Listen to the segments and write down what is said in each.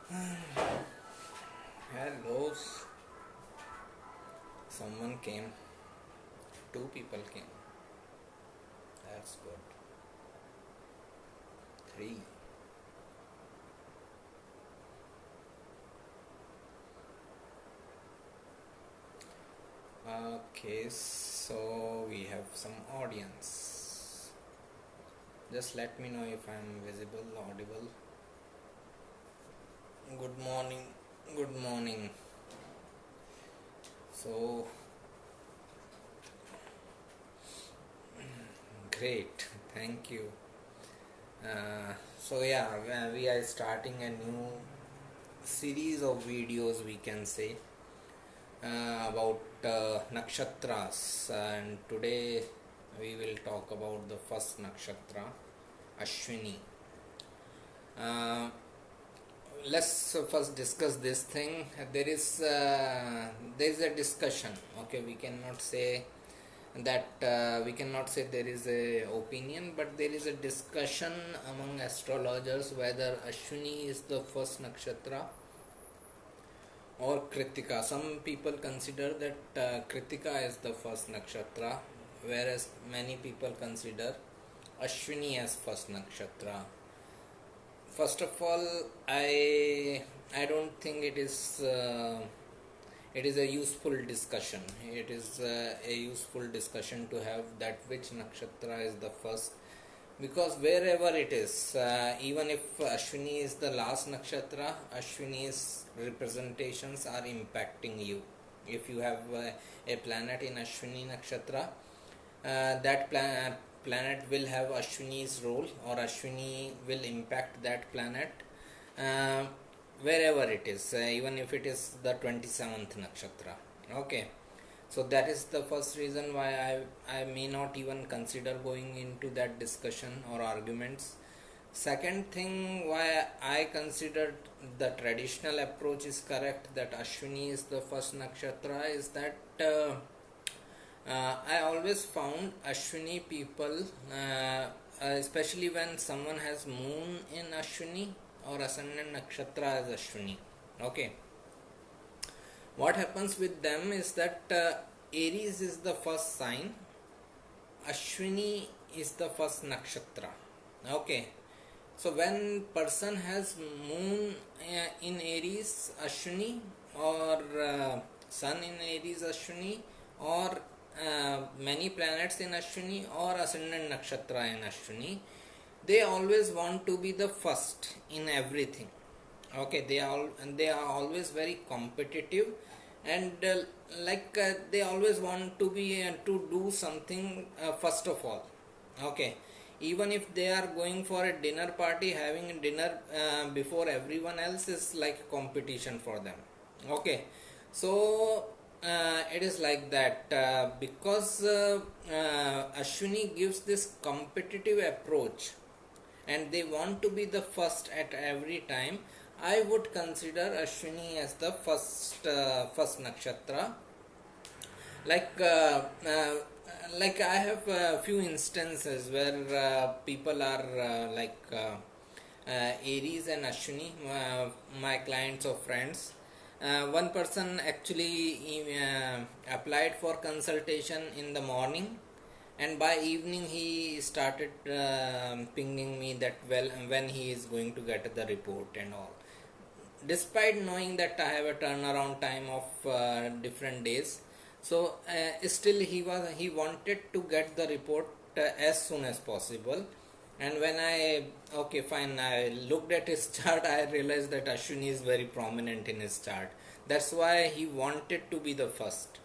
Hello. Someone came. Two people came. That's good. Three. Okay, so we have some audience. Just let me know if I'm visible, audible. Good morning. Good morning. So, great. Thank you. We are starting a new series of videos, we can say, about nakshatras, and today we will talk about the first nakshatra, Ashwini. uh, let's first discuss this thing. There is a discussion. Okay, we cannot say there is a opinion, but there is a discussion among astrologers whether Ashwini is the first nakshatra or Kritika. Some people consider that Kritika is the first nakshatra, whereas many people consider Ashwini as first nakshatra. First of all, I don't think it is a useful discussion. It is a useful discussion to have that which nakshatra is the first, because wherever it is, even if Ashwini is the last nakshatra, Ashwini's representations are impacting you. If you have a planet in Ashwini nakshatra, planet will have Ashwini's role, or Ashwini will impact that planet uh, wherever it is, even if it is the 27th nakshatra. Okay, so that is the first reason why I may not even consider going into that discussion or arguments. Second thing why I considered the traditional approach is correct, that Ashwini is the first nakshatra, is that I always found Ashwini people, especially when someone has moon in Ashwini or ascendant nakshatra as Ashwini. Okay, what happens with them is that Aries is the first sign, Ashwini is the first nakshatra. Okay, so when person has moon in Aries Ashwini, or sun in Aries Ashwini, or many planets in Ashwini, or ascendant nakshatra in Ashwini, they always want to be the first in everything. Okay, they are always very competitive, and they always want to be to do something first of all. Okay, even if they are going for a dinner party, having a dinner before everyone else is like competition for them. Okay, so it is like that, because Ashwini gives this competitive approach and they want to be the first at every time. I would consider Ashwini as the first nakshatra. like uh, uh, like I have a few instances where people are Aries and Ashwini, my clients or friends. One person actually applied for consultation in the morning, and by evening he started pinging me that well when he is going to get the report and all, despite knowing that I have a turnaround time of different days. So still he wanted to get the report as soon as possible. And when I okay fine, I looked at his chart, I realized that Ashwini is very prominent in his chart. That's why he wanted to be the first,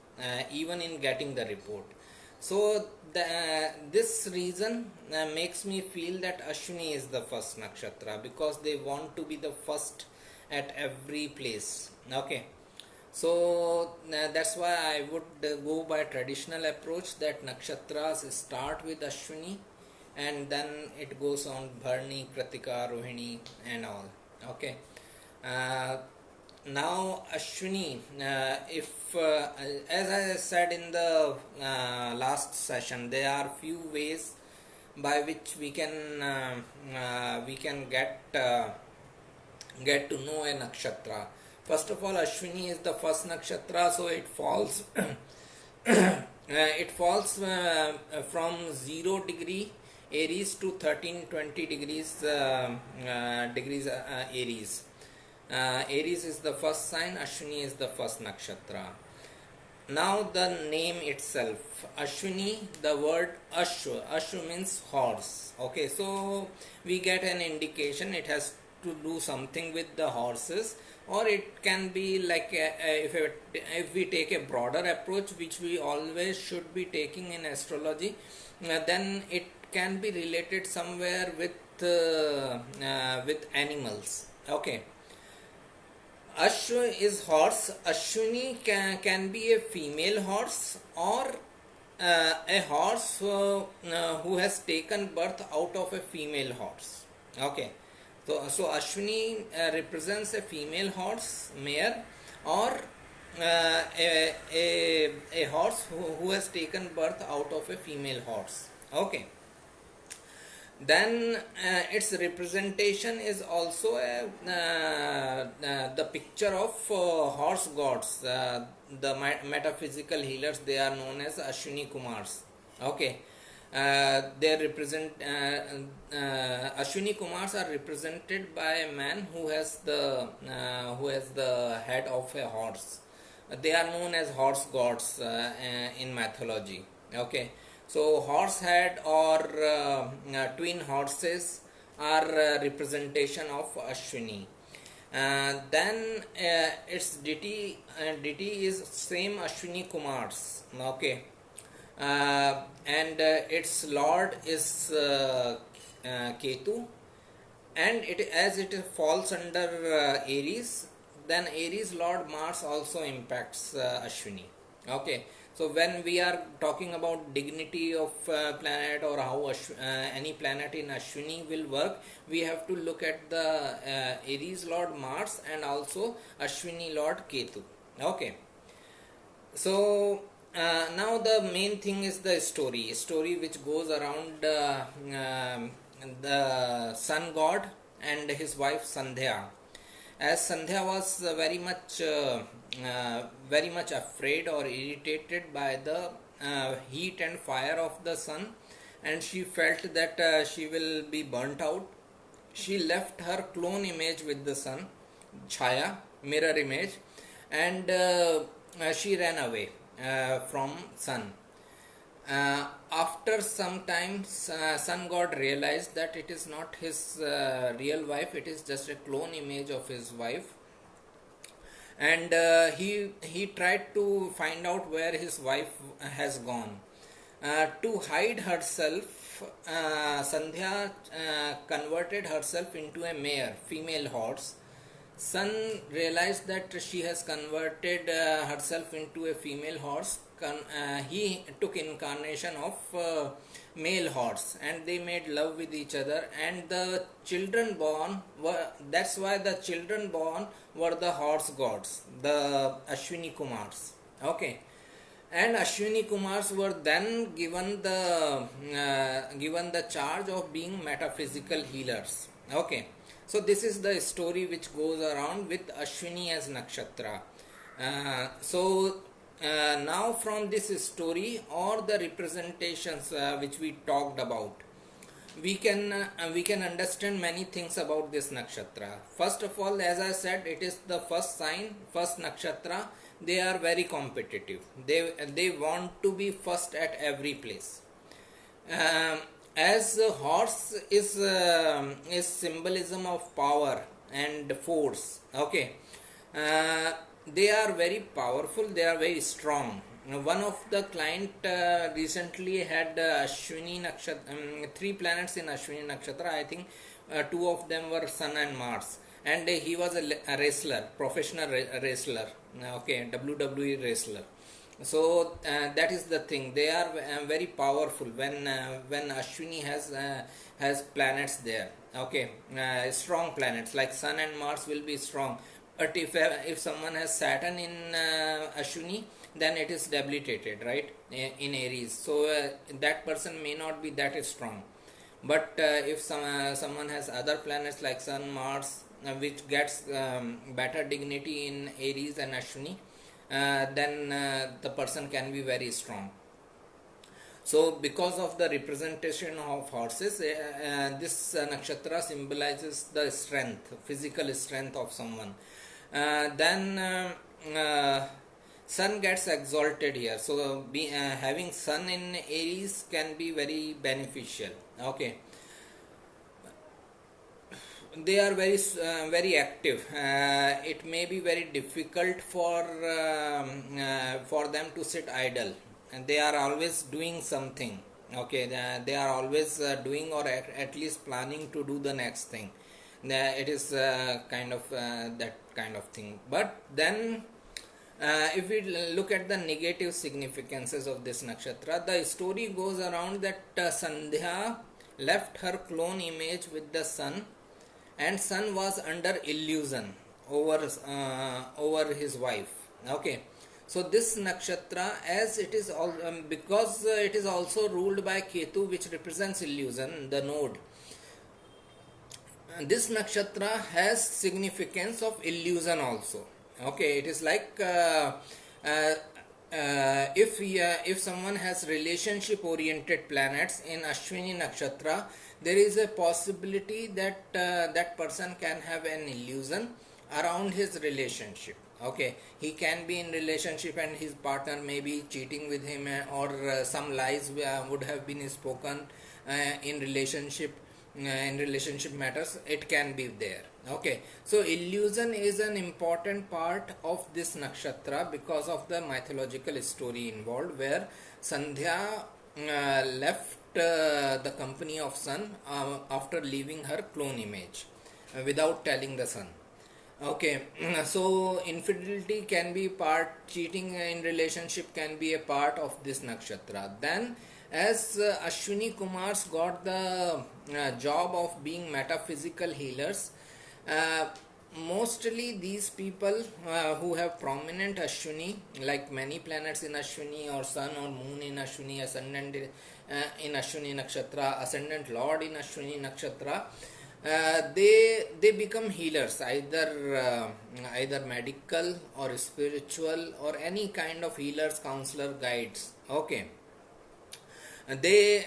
even in getting the report. So this reason makes me feel that Ashwini is the first nakshatra, because they want to be the first at every place. Okay, so that's why I would go by traditional approach, that nakshatras start with Ashwini and then it goes on Bharani, Kritika, Rohini and all. Okay, uh, now Ashwini, if as I said in the last session, there are few ways by which we can get get to know a nakshatra. First of all, Ashwini is the first nakshatra, so it falls from 0 degree Aries to 13-20 degrees Aries. Aries is the first sign, Ashwini is the first nakshatra. Now the name itself, Ashwini, the word Ashwa means horse. Okay, so we get an indication it has to do something with the horses, or it can be like if we take a broader approach, which we always should be taking in astrology, then it can be related somewhere with animals. Okay, Ashwa is horse. Ashwini can be a female horse, or a horse who has taken birth out of a female horse. Okay, so Ashwini represents a female horse, mare, or a horse who has taken birth out of a female horse. Okay, then its representation is also the picture of horse gods. The metaphysical healers, they are known as Ashwini Kumars. Okay, they represent Ashwini Kumars are represented by a man who has the head of a horse. They are known as horse gods in mythology. Okay, so horse head or twin horses are representation of Ashwini. Then its deity is same Ashwini Kumars. Okay, and its lord is Ketu, and as it falls under Aries, then Aries lord Mars also impacts Ashwini. Okay, so when we are talking about dignity of planet, or how any planet in Ashwini will work, we have to look at the Aries lord Mars and also Ashwini lord Ketu. Okay, so now the main thing is the story which goes around the sun god and his wife Sandhya. As Sandhya was very much afraid or irritated by the heat and fire of the sun, and she felt that she will be burnt out. She left her clone image with the sun, Chaya, mirror image, and she ran away from sun. After some time, sun god realized that it is not his real wife, it is just a clone image of his wife, and he tried to find out where his wife has gone. To hide herself, Sandhya converted herself into a mare, female horse. Sun realized that she has converted herself into a female horse. He took incarnation of male horse, and they made love with each other, and the children born were, that's why the children born were the horse gods, the Ashwini Kumars. Okay, and Ashwini Kumars were then given the charge of being metaphysical healers. Okay, so this is the story which goes around with Ashwini as nakshatra. Now from this story or the representations which we talked about, we can understand many things about this nakshatra. First of all, as I said, it is the first sign, first nakshatra. They are very competitive. They want to be first at every place. As a horse is symbolism of power and force. Okay, they are very powerful. They are very strong. One of the client recently had Ashwini Nakshatra, 3 planets in Ashwini Nakshatra. I think 2 of them were Sun and Mars, and he was a wrestler, professional wrestler. Okay, WWE wrestler. So that is the thing. They are very powerful when Ashwini has planets there. Okay, strong planets like Sun and Mars will be strong. But if someone has Saturn in Ashwini, then it is debilitated, right, in Aries. So that person may not be that strong. But if someone has other planets like Sun, Mars, which gets better dignity in Aries and Ashwini, then the person can be very strong. So, because of the representation of horses, this nakshatra symbolizes the strength, physical strength of someone. Then sun gets exalted here. So, having sun in Aries can be very beneficial. Okay, they are very active. It may be very difficult for them to sit idle, and they are always doing something. Okay, they are always doing, or at least planning to do the next thing. It is kind of that kind of thing. But then if we look at the negative significances of this nakshatra, the story goes around that Sandhya left her clone image with the sun, and sun was under illusion over his wife. Okay, so this nakshatra, as it is all because it is also ruled by Ketu, which represents illusion, the node. This nakshatra has significance of illusion also. Okay, it is like if someone has relationship oriented planets in Ashwini nakshatra, there is a possibility that that person can have an illusion around his relationship. Okay, he can be in relationship and his partner may be cheating with him, or some lies would have been spoken in relationship matters. It can be there. Okay, so illusion is an important part of this nakshatra because of the mythological story involved, where Sandhya left the company of sun after leaving her clone image without telling the sun. Okay, so infidelity can be part, cheating in relationship can be a part of this nakshatra. Then, as Ashwini Kumars got the job of being metaphysical healers, uh, mostly these people who have prominent Ashwini, like many planets in Ashwini, or sun or moon in Ashwini, ascendant in Ashwini nakshatra, ascendant lord in Ashwini nakshatra, they become healers, either medical or spiritual, or any kind of healers, counselor, guides. Okay, they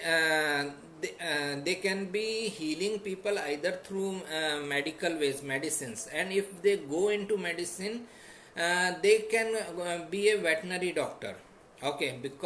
can be healing people either through medical ways, medicines, and if they go into medicine, they can be a veterinary doctor. Okay, because